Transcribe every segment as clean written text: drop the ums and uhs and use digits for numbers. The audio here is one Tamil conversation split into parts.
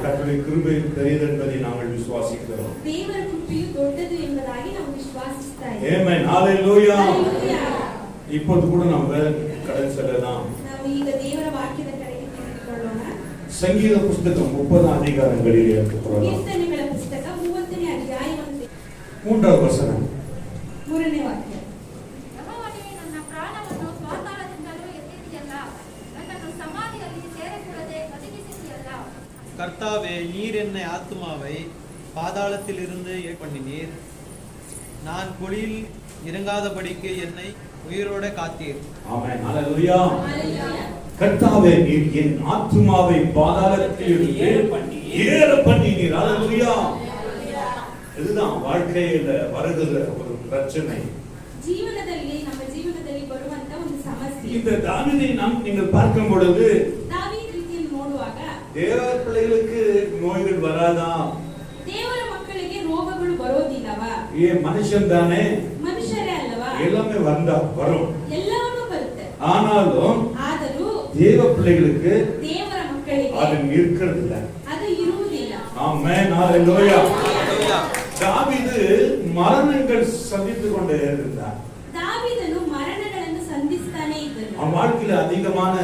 கர்த்தருடைய கிருபை பெரியது என்பதை நாங்கள் விசுவாசிக்கிறோம். ದೇವರ ಕೃಪೆಯು ದೊಡ್ಡದು ಎಂಬುದಾಗಿ ನಾವು ವಿಶ್ವಾಸಿಸುತ್ತೇವೆ. ಆಮೆನ್. ஹalleluya. இப்போது கூட நம்ம கடந்து செல்லலாம். ನಾವು ಈಗ ದೇವರ ವಾಕ್ಯದ ಕಡೆಗೆ ತಿರುಗಿಕೊಳ್ಳೋಣ. ಸಂಗೀತ ಪುಸ್ತಕ 30 அதிகாரங்களில் எடுத்துக்கொள்ளலாம். ಕೀರ್ತನೆಗಳ ಪುಸ್ತಕ 30ನೇ ಅಧ್ಯಾಯವನ್ನು 3வது ವಚನ. 3ನೇ ವಾಕ್ಯ. ಯೆಹೋವನೇ, ನನ್ನ ಪ್ರಾಣವನ್ನು ಪಾತಾಳದಿಂದಲೂ ಎತ್ತಿದೆಯಲ್ಲ, ನನ್ನನ್ನು ಸಮಾಧಿಯಲ್ಲಿ ಸೇರಕೂಡದೆ ಬದುಕಿಸಿದೆಯಲ್ಲ. கர்த்தாவே, நீர் என்னை ஆத்துமாவை பாதாளத்திலிருந்து பண்ணினீர். நான் குழியில் இறங்காதபடிக்கு என்னை உயிரோட காத்தீர். ஆமென். ஹalleluya. ஹalleluya. கர்த்தாவே, நீர் என் ஆத்துமாவை பாதாளத்திலிருந்து ஏற பண்ணினீர். ஹalleluya. இதுதான் வாழ்க்கையில வருகிற ஒரு பிரச்சனை. ಜೀವನದಲ್ಲಿ ನಮ್ಮ ಜೀವನದಲ್ಲಿ ಬರುವಂತ ಒಂದು ಸಮಸ್ಯೆ. இந்த தாவீதை நீங்கள் பார்க்கும் பொழுது ದಾವೀದ ರೀತಿಯನ್ನು ನೋಡುವಾಗ தேவ பிள்ளைகளுக்கு நோய்கள் வராதா? ದೇವರ ಮಕ್ಕಳಿಗೆ ರೋಗಗಳು ಬರೋದಿಲ್ಲವಾ? மனுஷன் தானே, ಮನುಷ್ಯರೇ ಅಲ್ಲವಾ? எல்லாமே வரும். ಎಲ್ಲವನ್ನೂ ಬರುತ್ತೆ. ஆனாலும் தேவ பிள்ளைகளுக்கு ದೇವರ ಮಕ್ಕಳಿಗೆ அது இருக்கிறதில்ல, ಅದು ಇರುವುದಿಲ್ಲ. ஆமென். ஹalleluya. தாவீது மரணங்கள் சந்தித்துக் கொண்டே இருந்தார். ದಾವೀದನು ಮರಣಗಳನ್ನು ಸಂಧಿಸ್ತಾನೆ ಇದ್ದನು. அவன் வாழ்க்கையில அதிகமான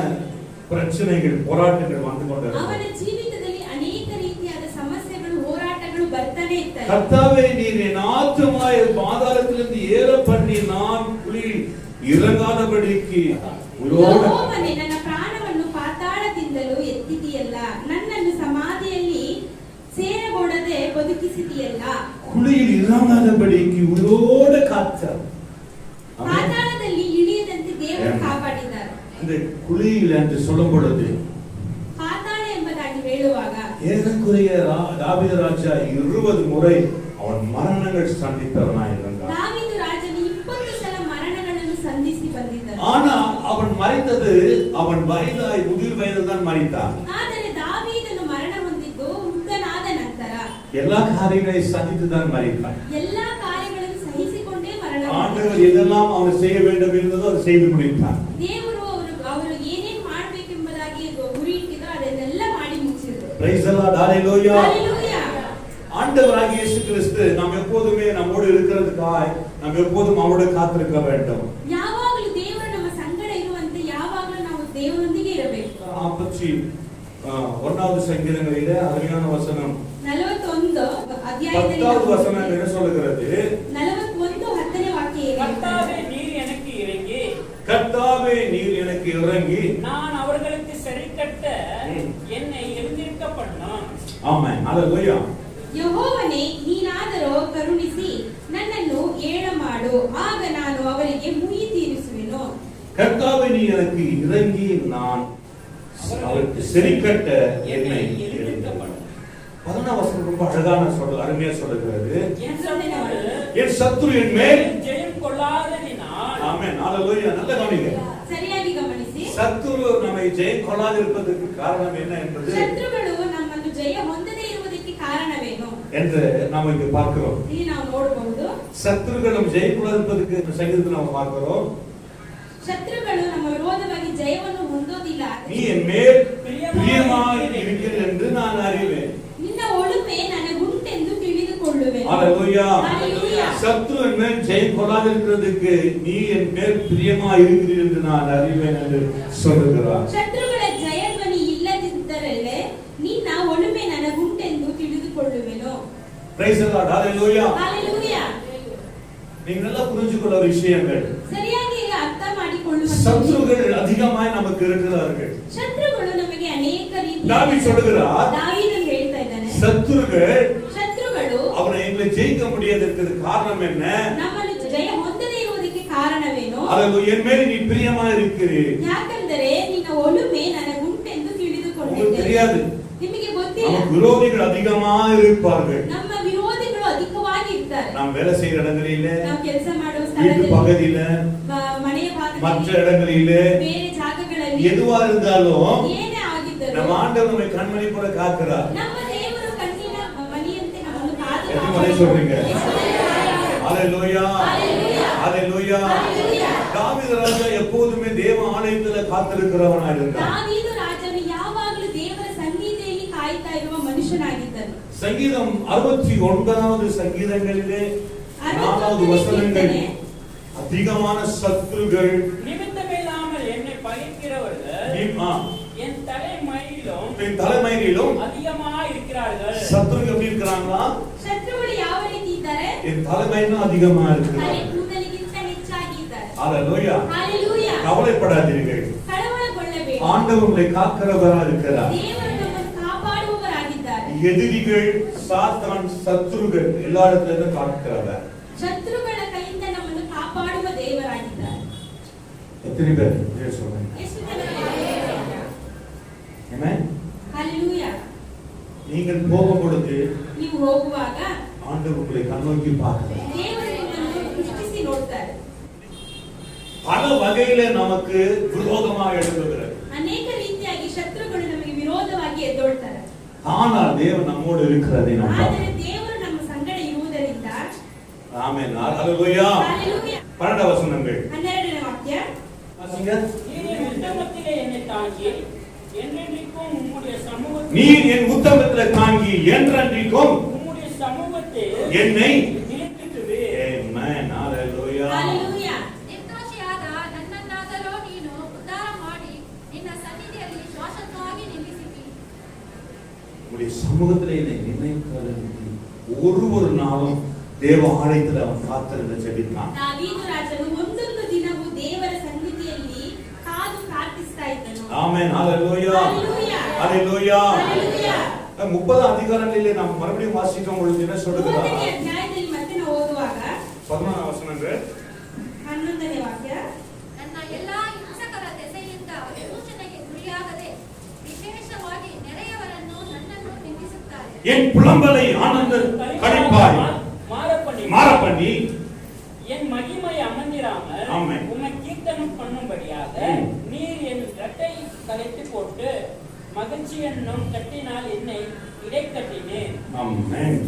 பிரச்சனைகள் போராட்டங்கள் வந்து கொண்டிருந்தது. ಅವನ ಜೀವಿತದಲ್ಲಿ ಅನೇಕ ರೀತಿಯಾದ ಸಮಸ್ಯೆಗಳು ಹೋರಾಟಗಳು ಬರ್ತಾನೆ ಇರ್ತವೆ. கர்த்தாவே, நீர் என் ஆத்துமாவை பாதாளத்திலிருந்து ஏற பண்ணி நான் குழியில் இறங்காதபடிக்கு ಯೆಹೋವನೇ, ನನ್ನ ಪ್ರಾಣವನ್ನು ಪಾತಾಳದಿಂದಲೂ ಎತ್ತಿದೆಯಲ್ಲ, ನನ್ನನ್ನು ಸಮಾಧಿಯಲ್ಲಿ ಸೇರಗೊಡದೆ ಬದುಕಿಸಿದೆಯಲ್ಲ. குழியில் இறங்காதபடிக்கு உயிரோடு காத்தார். ಪಾತಾಳದಲ್ಲಿ ಇಳಿಯದಂತೆ ದೇವರು ಕಾಪಾಡಿದ್ದಾರೆ. அந்த குழியில் என்று சொல்லும் பொழுது ಪಾತಾಳ ಎಂಬುದಾಗಿ ಹೇಳುವಾಗ ஏறக்குறைய தாவீது ராஜா 20 முறை அவன் மரணங்கள் சந்தித்தவனாய் இருந்தான். ದಾವೀದ ರಾಜನು 20 ಸಲ ಮರಣಗಳನ್ನು ಸಂಧಿಸಿ ಬಂದಿದ್ದಾನೆ. ஆனா அவன் மரித்தது அவன் வயதாய் முதிர் வயதில் தான் மரித்தான். ಆದರೆ ದಾವೀದನು ಮರಣ ಹೊಂದಿದ್ದು ವೃದ್ಧನಾದ ನಂತರ. எல்லா காரியங்களையும் சந்தித்து தான் மரித்தான். ಎಲ್ಲಾ ಕಾರ್ಯಗಳನ್ನು ಸಹಿಸಿಕೊಂಡೇ ಮರಣ ஆண்டவர் எதெல்லாம் அவன் செய்ய வேண்டும் என்பதோ அதை செய்து முடித்தான். ದೇವರು ಅವರು ಏನೇನ್ ಮಾಡಬೇಕೆಂಬುದಾಗಿ ಗುರಿ ಇಟ್ಟಿದ್ರು ಅದನ್ನೆಲ್ಲ ಮಾಡಿ ಮುಗಿಸಿದ್ರು. Praise the lord. ஹalleluya. ஹalleluya. ஆண்டவராகிய இயேசு கிறிஸ்து நாம் எப்போதுமே நம்மோடு இருக்கிறதுக்காக நாம் எப்போதும் அவரோடு காத்திருக்க வேண்டும். ಯಾವಾಗಲೂ ದೇವರು ನಮ್ಮ ಸಂಗಡ ಇರುವಂತೆ ಯಾವಾಗಲೂ ನಾವು ದೇವರೊಂದಿಗೆ ಇರಬೇಕು. 41வது சங்கீதங்களிலே அருமையான வசனம் 41 ಅಧ್ಯಾಯದಲ್ಲಿ 10வது வசனம் என்ன சொல்லுகிறது? 41 10ನೇ ವಾಕ್ಯ ಇದೆ. கர்த்தாவே, நீர் எனக்கு இறங்கி, கர்த்தாவே, நீர் எனக்கு இறங்கி நான் அவர்களுக்கு சரிக்கட்ட என்னை எழுந்திருக்க பண்ணும். ஆமென். ஹalleluya. ಯೆಹೋವನೇ, ನೀನಾದರೋ ಕರುಣಿಸಿ ನನ್ನನ್ನು ಏಳ ಮಾಡು, ಆಗ ನಾನು ಅವರಿಗೆ ಮುಯಿ ತೀರಿಸುವೆನು. கர்த்தாவே, நீ எனக்கு இறங்கி நான் அவருக்கு சரிக்கட்ட என்னை எழுந்திருக்க பண்ணும். 11வது வசனம் ரொம்ப அழகான அருமையா சொல்லுகிறது. என் சத்துரு என் மேல் ஜெயம் கொள்ளாததினால். ஆமென். ஹalleluya. நல்ல கவனிங்க. ಸರಿಯಾಗಿ ಗಮನಿಸಿ. சத்துரு நம்மை ஜெயம் கொள்ளாதிருப்பதற்கு காரணம் என்ன என்பது ಶತ್ರುಗಳು ನಮ್ಮನ್ನು ಜಯ ಹೊಂದದೇ ಇರುವುದಕ್ಕೆ ಕಾರಣವೇನು என்று நாம் இங்கு பார்க்கிறோம். ಇಲ್ಲಿ ನಾವು ನೋಡಬಹುದು. சத்துருகள் நம்ம ஜெயம் கொள்ளாதிருப்பதற்கு சங்கீதத்தில் நாம் பார்க்கிறோம். ಶತ್ರುಗಳು ನಮ್ಮ ವಿರೋಧವಾಗಿ ಜಯವನ್ನು ಹೊಂದೋದಿಲ್ಲ. நீ என் மேல் பிரியமாய் இருக்கிறீர் என்று நான் அறிவேன். ನಿನ್ನ ಒಳುಮೆ ನನಗುಂಟೆಂದು ತಿಳಿದುಕೊಳ್ಳುವೆನು. ஹalleluya. ஹalleluya. சத்துரு என் மேல் ஜெயம் கொள்ளாதிருக்கிறதுக்கு நீ என் மேல் பிரியமாய் இருக்கிறீர் என்று நான் அறிவேன் என்று சொல்லுகிறார். ಶತ್ರುಗಳ ಜಯಧ್ವನಿ ಇಲ್ಲದಿದ್ದರಲ್ಲೇ ನಿನ್ನ ಒಳುಮೆ ನನಗುಂಟೆಂದು ತಿಳಿದುಕೊಳ್ಳುವೆನು. Praise the Lord. Hallelujah. Hallelujah. நீங்க நல்லா புரிஞ்சுக்கொள்ள விஷயங்கள். ಸರಿಯಾಗಿ ಅರ್ಥ ಮಾಡಿಕೊಳ್ಳುವ சத்துருகள் அதிகமாய் நமக்கு இருக்கிறார்கள். ಶತ್ರುಗಳು ನಮಗೆ ಅನೇಕ ರೀತಿಯ தாவீது சொல்கிறார், ದಾವೀದನು ಹೇಳ್ತಾ ಇದ್ದಾನೆ, ಶತ್ರುಗಳು ಅವனை எங்களை ஜெயிக்க முடியாததற்கு காரணம் என்ன? ನಮ್ಮನ್ನು ಜಯ ಹೊಂದದೇ ಇರುವುದಕ್ಕೆ ಕಾರಣವೇನು? ஹalleluya. என் மேல் நீ பிரியமாய் இருக்கிறீர். ಯಾಕಂದರೆ ನಿನ್ನ ಒಳುಮೆ ನನಗುಂಟೆಂದು ತಿಳಿದುಕೊಂಡಿದ್ದೇನೆ. உங்களுக்கு தெரியாது. ನಿಮಗೆ ಗೊತ್ತಿಲ್ಲ. நம்ம விரோதிகள் அதிகமாய் இருப்பார்கள். ನಮ್ಮ ವಿರೋಧಿಗಳು ಅಧಿಕವಾಗಿ ಇರ್ತಾರೆ. நாம் வேலை செய்யற இடங்களிலே, ನಾವು ಕೆಲಸ ಮಾಡುವ வீட்டு ಸ್ಥಳದಲ್ಲಿ, பகுதியில, ಮನೆಯ ಭಾಗದಲ್ಲಿ, மற்ற இடங்களிலே, ಬೇರೆ ಜಾಗಗಳಲ್ಲಿ, எதுவா இருந்தாலும் ಏನೇ ಆಗಿದ್ದರೂ நம்ம ஆண்டவர் நம்மை கண்மணி போல காக்கிறார். ನಮ್ಮ ದೇವರು ಕಣ್ಣಿನ ಮಣಿಯಂತೆ ನಮ್ಮನ್ನು ಕಾದು எத்தனை முறை சொல்றீங்க? ஹalleluya. ஹalleluya. ஹalleluya. தாவீது ராஜா எப்போதுமே தேவ ஆலயத்தில் காத்திருக்கிறவனாய் இருந்தார். ದಾವೀದ ರಾಜನು ಯಾವಾಗಲೂ ದೇವರ ಸನ್ನಿಧಿಯಲ್ಲಿ ಕಾಯ್ತಾ ಇರುವ ಮನುಷ್ಯ ಪುರುಷನಾಗಿದ್ದನು. சங்கீதம் 69வது சங்கீதங்களிலே 4வது வசனங்கள் அதிகமான சத்துருக்கள் நிமித்தமில்லாமல் என்னை பகைக்கிறவர்கள் என் தலைமையிலும் அதிகமாக இருக்கிறார்கள். சத்துருக்கள் எப்படி இருக்கிறாங்களா? ಶತ್ರುಗಳು ಯಾವ ರೀತಿ ಇದ್ದಾರೆ? என் தலைமையிலும் அதிகமா இருக்கிறாங்க. ತಲೆ ಕೂದಲಿಗಿಂತ ಹೆಚ್ಚಾಗಿ ಇದ್ದಾರೆ. ஹalleluya. ஹalleluya. கவலைப்படாதீர்கள். ಕಳವಳಗೊಳ್ಳಬೇಡಿ. ஆண்டவர் உங்களை காக்கிறவராக இருக்கிறார். ದೇವರು ನಮ್ಮನ್ನು ಕಾಪಾಡುವವರಾಗಿದ್ದಾರೆ. எதிரிகள், சாத்தான், சத்துருக்கள் எல்லா இடத்திலும் காக்கிறவர். ಶತ್ರುಗಳ ಕೈಯಿಂದ ನಮ್ಮನ್ನು ಕಾಪಾಡುವ ದೇವರಾಗಿದ್ದಾರೆ. எத்தனை பேர் சொல்றீங்க? ಎಷ್ಟು ಜನ ಇದ್ದಾರೆ? ಆಮೆನ್. ஹalleluya. நீங்கள் போகும் பொழுது ನೀವು ಹೋಗುವಾಗ ஆண்டவர் உங்களை கண்ணோக்கி பார்க்கிறார். ದೇವರು ನಿಮ್ಮನ್ನು ದೃಷ್ಟಿಸಿ ನೋಡ್ತಾರೆ. பல வகையில நமக்கு விரோதமாக எழும்புகிறது. ಅನೇಕ ರೀತಿಯಾಗಿ ಶತ್ರುಗಳು ನಮಗೆ ವಿರೋಧವಾಗಿ ಎದ್ದೊಳ್ತಾರೆ. ஆனால் தேவன் நம்மோடு இருக்கிறதை நாம் ಆದರೆ பார்க்கிறோம். ದೇವರು ನಮ್ಮ ಸಂಗಡ ಇರುವುದರಿಂದ ஆமென். ஹalleluya. ஹalleluya. 12 வசனங்கள் 12ನೇ ವಾಕ್ಯ. வாசிங்க. நீர் உத்தமத்திலே என்னை தாங்கி என்றென்றைக்கும் உம்முடைய சமூகத்தில் நீர் என் உத்தமத்திலே தாங்கி என்றென்றைக்கும் உம்முடைய சமூகத்தில் என்னை நிலைத்திட்டுவே. ஆமென். ஹalleluya. ஹalleluya. ನಿರ್ದೋಷಿಯಾದ ನನ್ನನ್ನಾದರೂ ನೀನು ಉದ್ಧಾರ ಮಾಡಿ ನಿನ್ನ ಸನ್ನಿಧಿಯಲ್ಲಿ ಶಾಶ್ವತವಾಗಿ ನಿಲ್ಲಿಸಿದಿ. உம்முடைய சமூகத்திலே என்னை நினைக்கிறதற்கு ஒரு நாளும் தேவ ஆலயத்தில் அவன் காத்திருந்து ஜெபித்தான். ದಾವೀದು ರಾಜನು ಒಂದೊಂದು ದಿನವೂ ದೇವರ ಸನ್ನಿಧಿಯಲ್ಲಿ ಕಾದು ಪ್ರಾರ್ಥಿಸ್ತಾ ಇದ್ದನು. ஆமென். ஹalleluya. ஹalleluya. ஹalleluya. ஹalleluya. 30 அதிகாரங்களிலே நாம் மறுபடியும் வாசிக்கும் பொழுது என்ன சொல்லுகிறார்? 30ನೇ ಅಧ್ಯಾಯದಲ್ಲಿ ಮತ್ತೆ ನಾವು ಓದುವಾಗ 11 ವಚನಗಳು 11ನೇ ವಾಕ್ಯ. ನನ್ನ ಎಲ್ಲಾ ಹಿಂಸಕರ ದೆಸೆಯಿಂದ ದೂಷಣೆಗೆ ಗುರಿಯಾಗದೆ ವಿಶೇಷವಾಗಿ ನೆರೆಯವರನ್ನು ನನ್ನನ್ನು ನಿಂದಿಸುತ್ತಾರೆ. என் புலம்பலை ஆனந்த கழிப்பாய் மாற பண்ணி என் மகிமை அமர்ந்திராமல் ஆமென். உம்மை கீர்த்தனம் பண்ணும்படியாக நீர் என் இரட்டை கலைத்து போட்டு மகிழ்ச்சி என்னும் கட்டினால் என்னை இடைக்கட்டினேன். ஆமென்.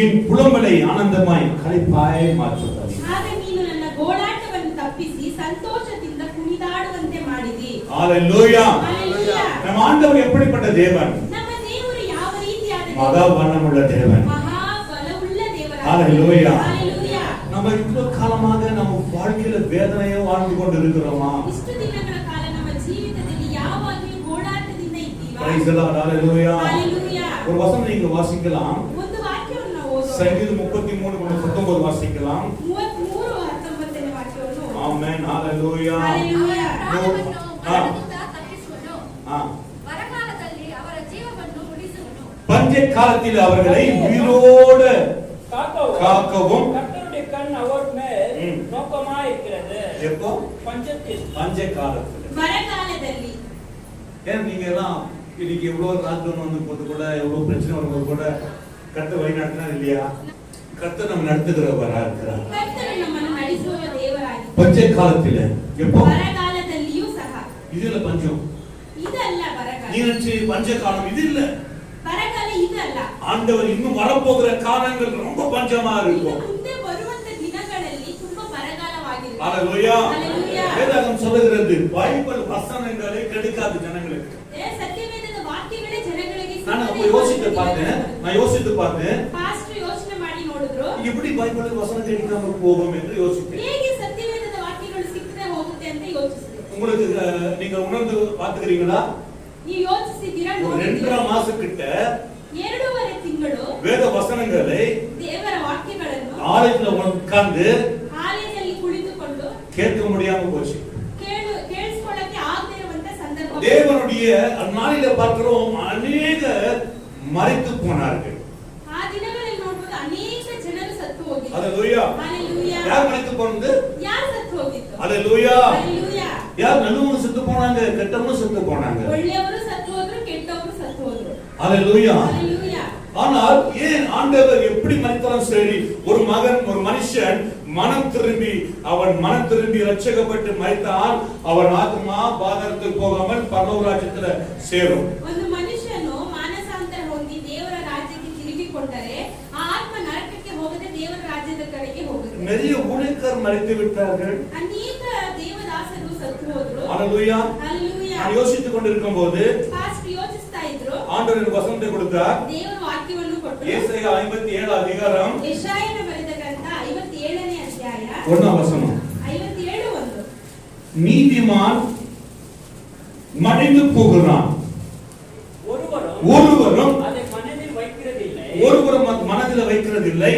என் புலம்பலை ஆனந்தமாய் கழிப்பாய் மாற்றுகிறார். ಆಗ ನೀನು ನನ್ನ ಗೋಳಾಟವನ್ನು ತಪ್ಪಿಸಿ ಸಂತೋಷದಿಂದ ಕುಣಿದಾಡುವಂತೆ ಮಾಡಿದಿ. ஹalleluya. ஹalleluya. நம் ஆண்டவர் எப்படிப்பட்ட தேவன்? ನಮ್ಮ ದೇವರು ಯಾವ ರೀತಿಯಾದ மகா ದೇವರು? வண்ணமுள்ள தேவன். ಮಹಾ ಬಲವುಳ್ಳ ದೇವರಾಗಿದ್ದಾನೆ. ஹalleluya. ஹalleluya. நம்ம இவ்வளவு காலமாக நம்ம வாழ்க்கையில வேதனையை வாழ்ந்து கொண்டு இருக்கிறோமா? ಇಷ್ಟು ದಿನಗಳ ಕಾಲ ನಮ್ಮ ಜೀವಿತದಲ್ಲಿ ಯಾವಾಗಲೂ ಗೋಳಾಟದಿಂದ ಇದ್ದೀವಾ? Praise the Lord. ஹalleluya. ஹalleluya. ஒரு வசனம் நீங்க வாசிக்கலாம். ಒಂದು ವಾಕ್ಯವನ್ನು ನಾವು ಓದೋಣ. சங்கீதம் 33:19 வாசிக்கலாம். 33:19ನೇ ವಾಕ್ಯವನ್ನು ಓದೋಣ. ஆமென். ஹalleluya. ஹalleluya. ಪ್ರಾಣವನ್ನು ಮರಣದಿಂದ ತಪ್ಪಿಸುವನು. ஆ. ಬರಗಾಲದಲ್ಲಿ ಅವರ ಜೀವವನ್ನು ಉಳಿಸುವನು. பஞ்ச காலத்தில் அவர்களை உயிரோடு காக்கவும் கர்த்தருடைய கண் அவர் மேல் நோக்கமாய் இருக்கிறது. எப்போ? பஞ்சத்தில் பஞ்ச காலத்தில். ಬರಗಾಲದಲ್ಲಿ. ஏன் நீங்க எல்லாம் இன்னைக்கு எவ்வளவு லாக்டவுன் வந்து போது கூட எவ்வளவு பிரச்சனை வரும்போது கூட கர்த்தர் வழி நடத்தினா இல்லையா? கர்த்தர் நம்ம நடத்துகிறவரா இருக்கிறார். ಕರ್ತನು ನಮ್ಮನ್ನು ನಡೆಸುವ ದೇವರಾಗಿದ್ದಾನೆ. பஞ்ச காலத்தில் எப்போ? ಬರಗಾಲದಲ್ಲಿಯೂ ಸಹ. இதுல பஞ்சம். ಇದಲ್ಲ ಬರಗಾಲ. நீ நினைச்சு பஞ்ச காலம் இது இல்ல. ಬರಗಾಲ ಇದಲ್ಲ. ஆண்டவர் இன்னும் வரப்போகிற காலங்கள் ரொம்ப பஞ்சமா ಇನ್ನು இருக்கும். ಮುಂದೆ ಬರುವಂತ ದಿನಗಳಲ್ಲಿ ತುಂಬಾ ಬರಗಾಲವಾಗಿರುತ್ತೆ. ஹalleluya. ஹalleluya. வேதம் சொல்லுகிறது பைபிள் வசனங்களை கெடுக்காது ஜனங்களுக்கு. ಸತ್ಯವೇದದ ವಾಕ್ಯಗಳೇ ಜನಗಳಿಗೆ நான் யோசித்து பார்த்தேன். ಪಾಸ್ಟರ್ ಯೋಚನೆ ಮಾಡಿ ನೋಡಿದ್ರು. எப்படி பைபிள் வசனம் கெடுக்காம போகும் என்று யோசித்தேன். ಹೇಗೆ ಸತ್ಯವೇದದ ವಾಕ್ಯಗಳು ಸಿಕ್ಕದೆ ಹೋಗುತ್ತೆ ಅಂತ ಯೋಚಿಸಿದೆ. உங்களுக்கு நீங்க உணர்ந்து பாத்துக்கிறீங்களா? ನೀವು ಯೋಚಿಸಿದ್ದೀರಾ? ஒரு 2.5 மாசம் கிட்ட 2.5 ತಿಂಗಳು வேத வசனங்களை ದೇವರ ವಾಕ್ಯಗಳನ್ನು ஆலயத்துல உட்கார்ந்து ಆಲಯದಲ್ಲಿ ಕುಳಿತುಕೊಂಡು கேட்க முடியாம போச்சு. ಕೇಳಿಸಿಕೊಳ್ಳಕ್ಕೆ ಆಗದೆ ಇರುವಂತ ಸಂದರ್ಭ. தேவனுடைய அந்நாளில பார்க்கிறோம் அநேக மரித்து போனார்கள். ಆ ದಿನಗಳಲ್ಲಿ ನೋಡುವುದು ಅನೇಕ ಜನರು ಸತ್ತು ಹೋಗಿದ್ದಾರೆ. ஹalleluya. ஹalleluya. யார் மரித்து போனது? ಯಾರು ಸತ್ತು ಹೋಗಿತ್ತು? ஹalleluya. ஹalleluya. யார் நல்லவங்க செத்து போனாங்க, கெட்டவங்க செத்து போனாங்க. ಒಳ್ಳೆಯವರು ಸತ್ತು ಹೋದ್ರು, ಕೆಟ್ಟವರು ಸತ್ತು ಹೋದ್ರು. ஹalleluya. ஹalleluya. ஆனால் ஏன் ஆண்டவர் எப்படி மரித்தாலும் சரி, ஒரு மனுஷன் மனம் திரும்பி ரட்சிக்கப்பட்டு மரித்தால் அவன் ஆத்மா பாதாளத்துக்கு போகாமல் பரலோக ராஜ்யத்துல சேரும். ಒಂದು ಮನುಷ್ಯನು ಮಾನಸಾಂತರ ಹೊಂದಿ ದೇವರ ರಾಜ್ಯಕ್ಕೆ ತಿರುಗಿಕೊಂಡರೆ ಆ ಆತ್ಮ ನರಕಕ್ಕೆ ಹೋಗದೆ ದೇವರ ರಾಜ್ಯದ ಕಡೆಗೆ ಹೋಗುತ್ತೆ. நிறைய ஊழியக்காரர் மரித்து விட்டார்கள். ಅನೇಕ ದೇವದಾಸರು ಸತ್ತು ಹೋದ್ರು. ஹalleluya. ஹalleluya. நான் யோசித்துக் கொண்டிருக்கும் போது ಪಾಸ್ಟರ್ ಯೋಚಿಸ್ತಾ ಇದ್ರು. ಆಂಡವರು எனக்கு ವಸನತೆ கொடுத்தார். ದೇವರು ವಾಕ್ಯವನ್ನು ಕೊಟ್ಟರು. ಯೆಶಾಯ 57 ಅಧಿಕಾರಂ ಯೆಶಾಯನ ಬರೆದ ಗ್ರಂಥ 57ನೇ ಅಧ್ಯಾಯ 1ನೇ ವಚನ. 57:1. நீதிமான் மடிந்து போகிறான், ஒருவரும் அதை மனதில் வைக்கிறதில்லை. ஒருவரும் மனதில் வைக்கிறதில்லை.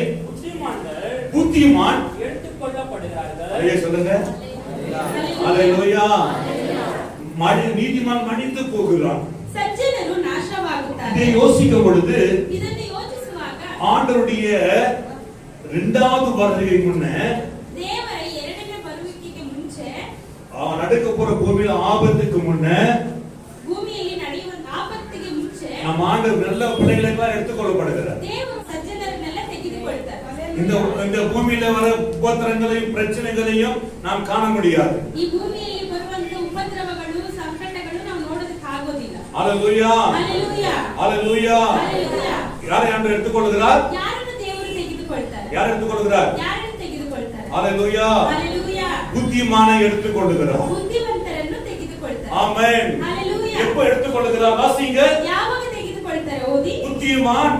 புத்திமான் எடுத்துக்கொள்ளப்படுகிறார்கள். அதே சொல்லுங்க. ஹalleluya. நீதிமான் மடிந்து போகிறான். ಸಜ್ಜನರು ನಾಶವಾಗುತ್ತಾರೆ. இதை யோசிக்கும் பொழுது ಇದನ್ನು ಯೋಚಿಸುವಾಗ ஆண்டவருடைய இரண்டாவது வருகை முன்னே ದೇವರ ಎರಡನೇ ಬರುವಿಕೆಗೆ ಮುಂಚೆ நடக்க போற பூமியில ஆபத்துக்கு முன்னே ಭೂಮಿಯಲ್ಲಿ ನಡೆಯುವ ಆಪತ್ತಿಗೆ ಮುಂಚೆ நம்ம ஆண்டவர் நல்ல பிள்ளைகளெல்லாம் எடுத்துக்கொள்ளப்படுகிறார். ದೇವರು ಸಜ್ಜನರನ್ನೆಲ್ಲ ತೆಗೆದುಕೊಳ್ತಾರೆ. இந்த பூமியில வர உபத்திரங்களையும் பிரச்சனைகளையும் நாம் காண முடியாது. ಈ ಭೂಮಿಯಲ್ಲಿ ಬರುವಂತ ಉಪದ್ರವಗಳು ಸಂಕಟಗಳು ನಾವು ನೋಡೋದಕ್ಕೆ ಆಗೋದಿಲ್ಲ. ஹalleluya. ಹalleluya. ஹalleluya. ಹalleluya. யாரை ஆண்டவர் எடுத்துக்கொள்கிறார்? ಯಾರನ್ನು ದೇವರು ತೆಗೆದುಕೊಳ್ತಾರೆ? யாரை எடுத்துக்கொள்கிறார்? ಯಾರನ್ನು ತೆಗೆದುಕೊಳ್ತಾರೆ? ஹalleluya. ಹalleluya. புத்திமானை எடுத்துக்கொள்கிறார். ಬುದ್ಧಿವಂತರನ್ನು ತೆಗೆದುಕೊಳ್ತಾರೆ. ஆமென். ಹalleluya. எப்ப எடுத்துக்கொள்கிறார்? வாசிங்க. ಯಾವಾಗ ತೆಗೆದುಕೊಳ್ತಾರೆ? ಓದಿ. புத்திமான்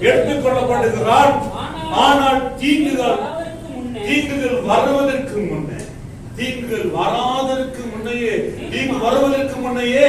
எடுத்துக்கொள்ளப்படுகிறார். ஆனால் தீங்குகள் வருவதற்கு முன்னே, தீங்குகள் வராதற்கு முன்னையே, தீங்கு வருவதற்கு முன்னையே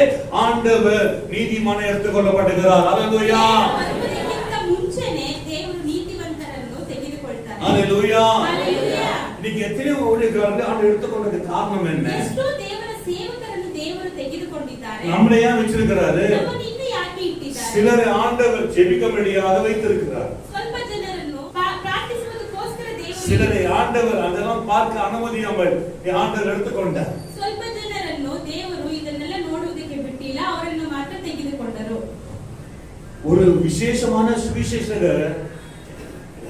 ஆண்டவர் நீதிமானை எடுத்துக்கொள்ளப்படுகிறார். ஹalleluya. ಬರುವುದಕ್ಕಿಂತ ಮುಂಚೆನೇ ದೇವರು ನೀತಿವಂತರನ್ನು ತೆಗೆದುಕೊಳ್ತಾರೆ. ஹalleluya. ಹalleluya. நீங்க எத்தனை ஊழியக்காரர்கள் ஆண்டவர் எடுத்துக்கொண்டது காரணம் என்ன? ಎಷ್ಟೋ ದೇವರ ಸೇವಕರನ್ನು ದೇವರು ತೆಗೆದುಕೊಂಡಿದ್ದಾರೆ. நம்மளை ஏன் வச்சிருக்கிறாரு? ನಮ್ಮನ್ನು ಇನ್ನೂ ಯಾಕೆ ಇಟ್ಟಿದ್ದಾರೆ? சிலரை ஆண்டவர் ஜெபிக்கும்படியாக வைத்திருக்கிறார். ಸ್ವಲ್ಪ ಜನರನ್ನು ಪ್ರಾರ್ಥಿಸುವುದಕ್ಕೋಸ್ಕರ ದೇವರು சிலரை ஆண்டவர் அதெல்லாம் பார்க்க அனுமதியாமல் ஆண்டவர் எடுத்துக்கொண்டார். ಸ್ವಲ್ಪ ಜನರನ್ನು ದೇವರು ಇದನ್ನೆಲ್ಲ ನೋಡುವುದಕ್ಕೆ ಬಿಟ್ಟಿಲ್ಲ, ಅವರನ್ನು ಮಾತ್ರ ತೆಗೆದುಕೊಂಡರು. ஒரு விசேஷமான சுவிசேஷகர்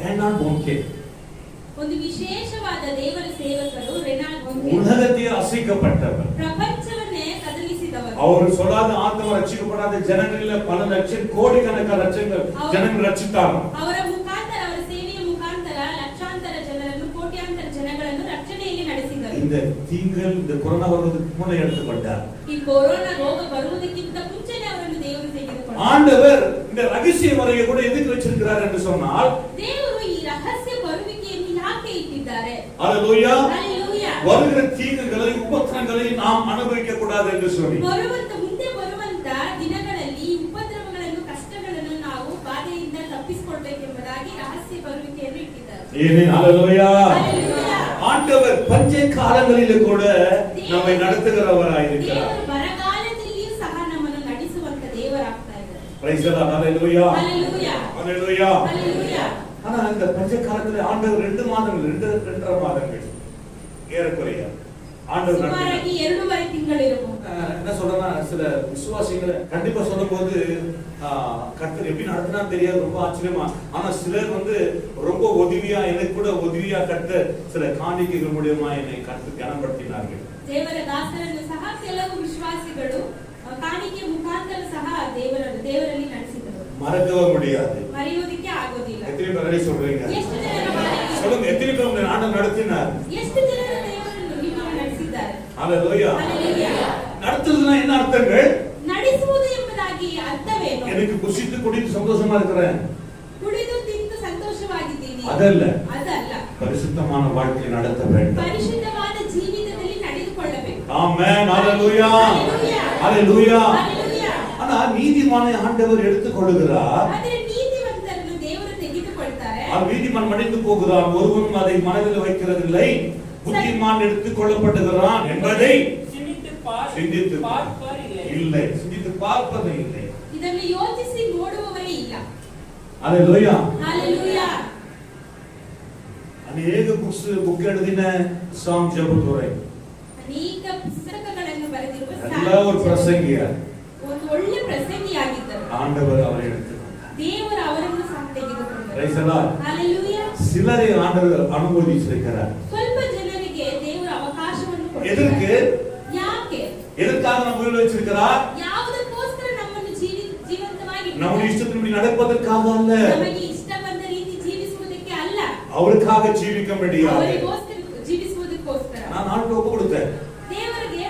ரெனால்ட் போன்கே, ಒಂದು ವಿಶೇಷವಾದ ದೇವರ ಸೇವಕರು ರೆನಾಲ್ಡ್ ಬೊಂಕೆ, உலகத்தை அசைக்கப்பட்டவர். ಪ್ರಪಂಚವನ್ನೇ ಕದಲಿಸಿದವರು. அவர் சொல்லாத ஆத்மா ரட்சிக்கப்படாத ஜனங்களில பல லட்சம் கோடிக்கணக்கான லட்சங்கள் ஜனங்கள் ரட்சித்தாங்க. ಅವರ ಮುಖಾಂತರ, ಅವರ ಸೇವೆಯ ಮುಖಾಂತರ ಲಕ್ಷಾಂತರ ಜನರನ್ನು, ಕೋಟ್ಯಾಂತರ ಜನಗಳನ್ನು ರಕ್ಷಣೆಯಲ್ಲಿ ನಡೆಸಿದರು. இந்த தீங்கள், இந்த கொரோனா வருவதற்கு முன்னே எடுத்துக்கொண்டார். ಈ ಕೊರೋನಾ ರೋಗ ಬರುವುದಕ್ಕಿಂತ ಮುಂಚೆನೇ ಅವರನ್ನು ದೇವರು ತೆಗೆದುಕೊಂಡರು. ஆண்டவர் இந்த ரகசிய வரையை கூட எதுக்கு வச்சிருக்கிறார் என்று சொன்னால், ದೇವರು ಈ ರಹಸ್ಯ ಬರುವಿಕೆಯನ್ನು ಯಾಕೆ ಇಟ್ಟಿದ್ದಾರೆ? ஹalleluya. ಹalleluya. வருகிற தீங்குகளை, உபத்திரங்களை நாம் அனுபவிக்க கூடாது என்று சொல்லி, ಮುಂದೆ ಬರುವಂತ ದಿನಗಳಲ್ಲಿ ಉಪದ್ರವಗಳನ್ನು, ಕಷ್ಟಗಳನ್ನು ನಾವು ಬಾಧೆಯಿಂದ ತಪ್ಪಿಸಿಕೊಳ್ಳಬೇಕೆಂಬುದಾಗಿ ರಹಸ್ಯ ಬರುವಿಕೆಯನ್ನು ಇಟ್ಟಿದ್ದಾರೆ. ஆமென். ஹalleluya. ಹalleluya. ஆண்டவர் பஞ்ச காலங்களிலே கூட நம்மை நடத்துகிறவராயிருக்கிறார். ದೇವರು ಬರಗಾಲದಲ್ಲಿಯೂ ಸಹ ನಮ್ಮನ್ನು ನಡೆಸುವಂತ ದೇವರಾಗ್ತಾ ಇದ್ದಾರೆ. Praise the Lord. Hallelujah. Hallelujah. Hallelujah. Hallelujah. ஆனா இந்த பஞ்ச காலத்துல ஆண்டவர் 2 மாதங்கள், 2.5 மாதங்கள் ஏறக்குறைய ஆண்டவர் ಸುಮಾರಾಗಿ 2.5 ತಿಂಗಳು ಇರಬಹುದು. என்ன சொல்றேன்னா, சில விசுவாசிகளை கண்டிப்பா சொல்லும்போது கர்த்தர் எப்படி நடத்தினான்னு தெரியாது, ரொம்ப ஆச்சரியமா. ஆனா சிலர் ரொம்ப உதவியா, எனக்கு கூட உதவியா கர்த்தர் சில காணிக்கைகள் மூலமா என்னை கர்த்தர் கனப்படுத்தினார்கள். ದೇವರ ದಾಸರನ್ನು ಸಹ ಕೆಲವು ವಿಶ್ವಾಸಿಗಳು ಕಾಣಿಕೆ ಮುಖಾಂತರ ಸಹ ದೇವರಲ್ಲಿ ನಡೆಸಿದರು. மறக்கவே முடியாது, ಮರೆಯುವುದಕ್ಕೆ ಆಗೋದಿಲ್ಲ. எத்தனை பேரை சொல்றீங்க? ಎಷ್ಟು ಜನರ சொல்லுங்க, எத்தனை பேர் ஆண்டவர் நடத்தினார்? ಎಷ್ಟು ಜನರ ದೇವರನ್ನು ನಿಮ್ಮನ್ನು ನಡೆಸಿದ್ದಾರೆ? ஹalleluya. ಹalleluya. நடத்துறதுனா என்ன அர்த்தங்கள்? ನಡೆಸುವುದು ಎಂಬುದಾಗಿ ಅರ್ಥವೇನು? எனக்கு குசித்து குடித்து சந்தோஷமா இருக்கிறேன் ಕುಡಿದು ತಿಂದು ಸಂತೋಷವಾಗಿದ್ದೀನಿ ಅದಲ್ಲ. ಅದಲ್ಲ. பரிசுத்தமான வாழ்க்கை நடத்த வேண்டும். ಪರಿಶುದ್ಧವಾದ ಜೀವಿತದಲ್ಲಿ ನಡೆದುಕೊಳ್ಳಬೇಕು. ஆமென். ஹalleluya. ஹalleluya. ஹalleluya. ಹalleluya. ஆனா நீதிமானை ஆண்டவர் எடுத்துக்கொள்கிறார். ಆದರೆ ನೀತಿವಂತರನ್ನು ದೇವರು ತೆಗೆದುಕೊಳ್ತಾರೆ. நீதிமான் மடிந்து போகிறான், ஒருவனும் அதை மனதில் வைக்கிறதில்லை. புத்திமான் எடுத்துக்கொள்ளப்படுகிறான் என்பதை சிந்தித்து இல்லை, சிந்தித்து பார்ப்பது இல்லை. ಇದನ್ನು ಯೋಚಿಸಿ ನೋಡುವವರೇ ಇಲ್ಲ. ஹalleluya. ಹalleluya. ಅನೇಕ ಬುಕ್ எழுதின சாம் ஜெபத்துரை, ಅನೇಕ ಪುಸ್ತಕಗಳನ್ನು ಬರೆದಿರುವ நல்ல ஒரு பிரசங்கியார், ಒಂದು ಒಳ್ಳೆ ಪ್ರಸಂಗಿಯಾಗಿದ್ದರು. ஆண்டவர் அவரை எடுத்துக்கொண்டார். ದೇವರು ಅವರನ್ನು ಸಹ ತೆಗೆದುಕೊಂಡರು. Praise the Lord. ಹalleluya. சிலரை ஆண்டவர் அனுமதிச்சிருக்கிறார். ಸ್ವಲ್ಪ ಜನರಿಗೆ ದೇವರು ಅವಕಾಶವನ್ನು எதற்கு? ಕೊಟ್ಟಿದ್ದಾರೆ. ಯಾಕೆ? எதற்காக நம்ம உயிரோடு வச்சிருக்கிறார்? ಯಾವುದಕ್ಕೋಸ್ಕರ ನಮ್ಮನ್ನು ಜೀವಂತವಾಗಿ நம்ம இஷ்டத்தின்படி நடப்பதற்காக அல்ல, ನಮಗೆ ಇಷ್ಟ ಬಂದ ರೀತಿ ಜೀವಿಸುವುದಕ್ಕೆ ಅಲ್ಲ, அவருக்காக ஜீவிக்கும்படியாக. ಅವರಿಗೋಸ್ಕರ ಜೀವಿಸುವುದಕ್ಕೋಸ್ಕರ. நான் ஆண்டவருக்கு ஒப்பு கொடுத்தேன். ದೇವರಿಗೆ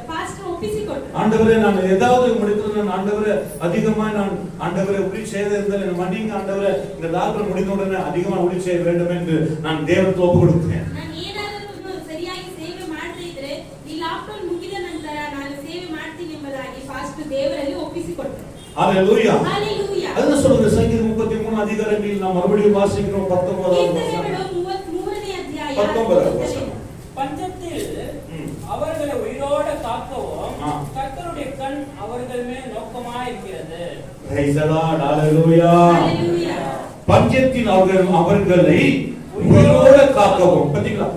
பாஸ்டர் ஒப்பிசிக்கொண்டார். ஆண்டவரே நான் ஏதாவது முடிக்கணும் ஆண்டவரே அதிகமா நான் ஆண்டவரே ஊழி செய்து இருந்தால் என்ன மன்னிங்க ஆண்டவரே இந்த லாக்டவுன் முடிந்த உடனே அதிகமா ஊழி செய்ய வேண்டும் என்று நான் தேவனுக்கு ஒப்பு கொடுத்தேன். ನಾನು ಏನಾದರೂ ಸರಿಯಾಗಿ ಸೇವೆ ಮಾಡದೇ ಇದ್ರೆ ಈ ಲಾಕ್ಡೌನ್ ಮುಗಿದ ನಂತರ ನಾನು ಸೇವೆ ಮಾಡ್ತೀನಿ ಎಂಬುದಾಗಿ ಪಾಸ್ಟರ್ ದೇವರಲ್ಲಿ ಒಪ್ಪಿಸಿಕೊಟ್ಟರು. ஹalleluya. ஹalleluya. அதுதான் சொல்லுங்க சங்கீதம் 33 அதிகாரங்களில் நாம் மறுபடியும் வாசிக்கிறோம் 19வது வசனம். கீர்த்தனைகள் 33ನೇ ಅಧ್ಯಾಯ 19வது வசனம். பஞ்சத்தில் அவர்களை உயிரோடு காக்கவும் ஆ. கர்த்தருடைய கண் அவர்கள் மேல் நோக்கமாய் இருக்கிறது. Praise the Lord. ஹalleluya. ஹalleluya. பஞ்சத்தில் அவர்களை உயிரோட காக்கவும். பாத்தீங்களா?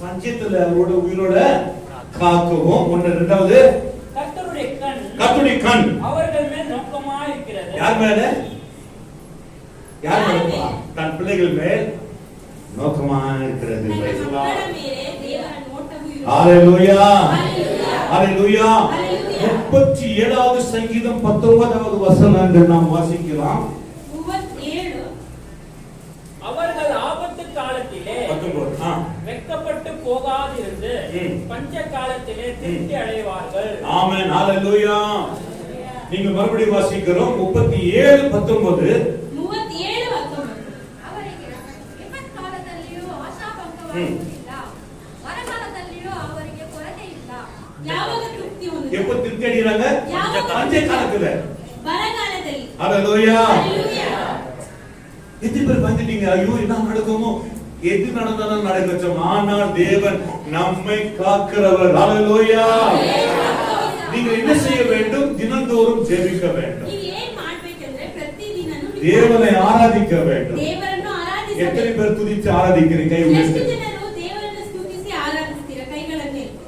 பஞ்சத்துல அவரோட உயிரோட காக்கவும். ஒன்னு இரண்டாவது கர்த்தருடைய கண் அவர்கள் மேல் நோக்கமாய் இருக்கிறது. யார் மேல? யார் மேல? தன் பிள்ளைகள் மேல் நோக்கமாய் இருக்கிறது. Praise the Lord. ஹalleluya. ஹalleluya. 37வது சங்கீதம் 19வது வசனம் என்று நாம் வாசிக்கலாம். 37 அவர்கள் ஆபத்து காலத்திலே 19 வெட்கப்பட்டு போகாதிருந்து பஞ்ச காலத்திலே திருப்தி அடைவார்கள். ஆமென். ஹalleluya. நீங்க மறுபடியும் வாசிக்கிறோம் 37 19 ಅವರಿಗೆ ವಿಪತ್ಕಾಲದಲ್ಲಿಯೂ ಆಶಾಭಂಗವಾಗುವುದಿಲ್ಲ, ಬರಗಾಲದಲ್ಲಿಯೂ ಅವರಿಗೆ ಕೊರತೆ ಇಲ್ಲ. ಯಾವಾಗ ತೃಪ್ತಿ ಹೊಂದುತ್ತಾರೆ? எப்ப திருப்தி அடைறாங்க? பஞ்ச காலத்துல. ಬರಗಾಲದಲ್ಲಿ. ஹalleluya. ஹalleluya. எத்தனை பேர் வந்துட்டீங்க? ஐயோ என்ன நடக்குமோ? எது நடந்தாலும் நடக்கட்டும், ஆனால் தேவன் நம்மை காக்கிறவர். ஹalleluya. நீங்க என்ன செய்ய வேண்டும்? தினந்தோறும் ஜெபிக்க வேண்டும். ನೀವು ಏನು ಮಾಡಬೇಕೆಂದ್ರೆ ಪ್ರತಿದಿನನೂ தேவனை ஆராதிக்க வேண்டும். ದೇವರನ್ನು ಆರಾಧಿಸಬೇಕು. எத்தனை பேர் துதித்து ஆராதிக்கிறீங்க? கை ಎಷ್ಟು உயர்த்தி. ಜನರು ದೇವರನ್ನು ಸ್ತುತಿಸಿ ಆರಾಧಿಸ್ತೀರಾ? ಕೈಗಳನ್ನು ಎತ್ತಿ.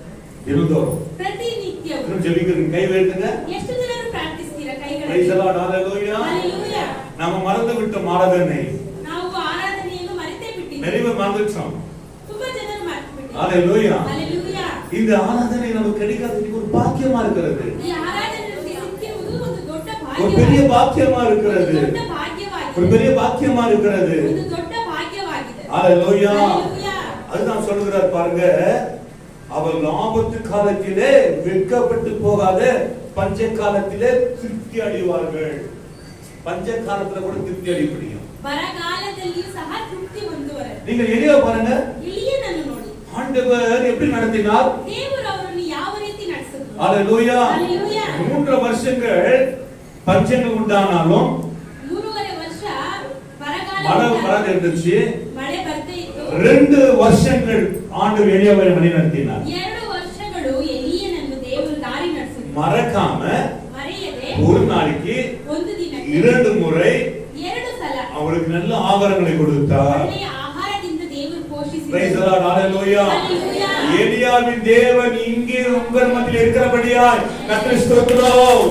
தினந்தோறும் ಪ್ರತಿನಿತ್ಯವೂ ஜெபிக்கிறீங்க. கை உயர்த்துங்க. ಎಷ್ಟು ಜನರು ಪ್ರಾರ್ಥಿಸ್ತೀರಾ? Praise ಕೈಗಳನ್ನು the Lord. Hallelujah. ஹalleluya. நாம மறந்து விட்டோம் ஆராதனை. ನಾವು ಆರಾಧನೆಯನ್ನು ಮರೆತೇ ಬಿಟ್ಟಿದ್ದೇವೆ. நிறைய பேர் மறந்துட்டோம். ತುಂಬಾ ಜನರು ಮರೆತುಬಿಟ್ಟಿದ್ದಾರೆ. Hallelujah. ஹalleluya. இந்த ஆராதனை நமக்கு கிடைக்காதது ஒரு பாக்கியமா இருக்கிறது. ಈ ಆರಾಧನೆ ನಮಗೆ ಸಿಕ್ಕಿರುವುದು ಒಂದು ದೊಡ್ಡ ஒரு பெரிய ಭಾಗ್ಯವಾಗಿದೆ. பாக்கியமா இருக்கிறது. ಒಂದು ದೊಡ್ಡ ಭಾಗ್ಯವಾಗಿದೆ. ஒரு பெரிய பாக்கியமா இருக்கிறது. ಒಂದು ದೊಡ್ಡ ಭಾಗ್ಯವಾಗಿದೆ. Hallelujah. ஹalleluya. அதுதான் சொல்லுகிறார் பாருங்க. அவள் ஆபத்து காலத்திலே வெட்கப்பட்டு போகாத பஞ்ச காலத்திலே திருப்தி அடைவார்கள். பஞ்ச காலத்துல கூட திருப்தி அடைய முடியும். ಬರಗಾಲದಲ್ಲಿಯೂ ಸಹ ತೃಪ್ತಿ ಹೊಂದುವರು. நீங்க எளிய பாருங்க. ಎಲಿಯನನ್ನು ನೋಡಿ. ஆண்டவர் எப்படி நடத்தினார்? ದೇವರು ಅವರನ್ನು ಯಾವ ರೀತಿ ನಡೆಸಿದ್ರು? ஹalleluya. ஹalleluya. 3 வருஷங்கள் பஞ்சங்கள் உண்டானாலும் 3.5 ವರ್ಷ ಬರಗಾಲ மழை வராது இருந்துச்சு. ಮಳೆ ಬರ್ತಾ ಇತ್ತು. 2 வருஷங்கள் ஆண்டவர் எலியாவை வழி நடத்தினார். 2 ವರ್ಷಗಳು ಎಲಿಯನನ್ನು ದೇವರು ದಾರಿ ನಡೆಸಿದ್ರು. மறக்காம ಮರೆಯದೆ ஒரு நாளைக்கு ಒಂದು ದಿನಕ್ಕೆ 2 முறை 2 ಸಲ அவருக்கு நல்ல ஆகாரங்களை கொடுத்தார். ಒಳ್ಳೆಯ ಆಹಾರದಿಂದ ದೇವರು ಪೋಷಿಸಿದರು. Praise the Lord. Hallelujah. Hallelujah. எலியாவின் தேவன் இங்கே உங்கள் மத்தியில் இருக்கிறபடியால் கர்த்தருக்கு ஸ்தோத்திரம்.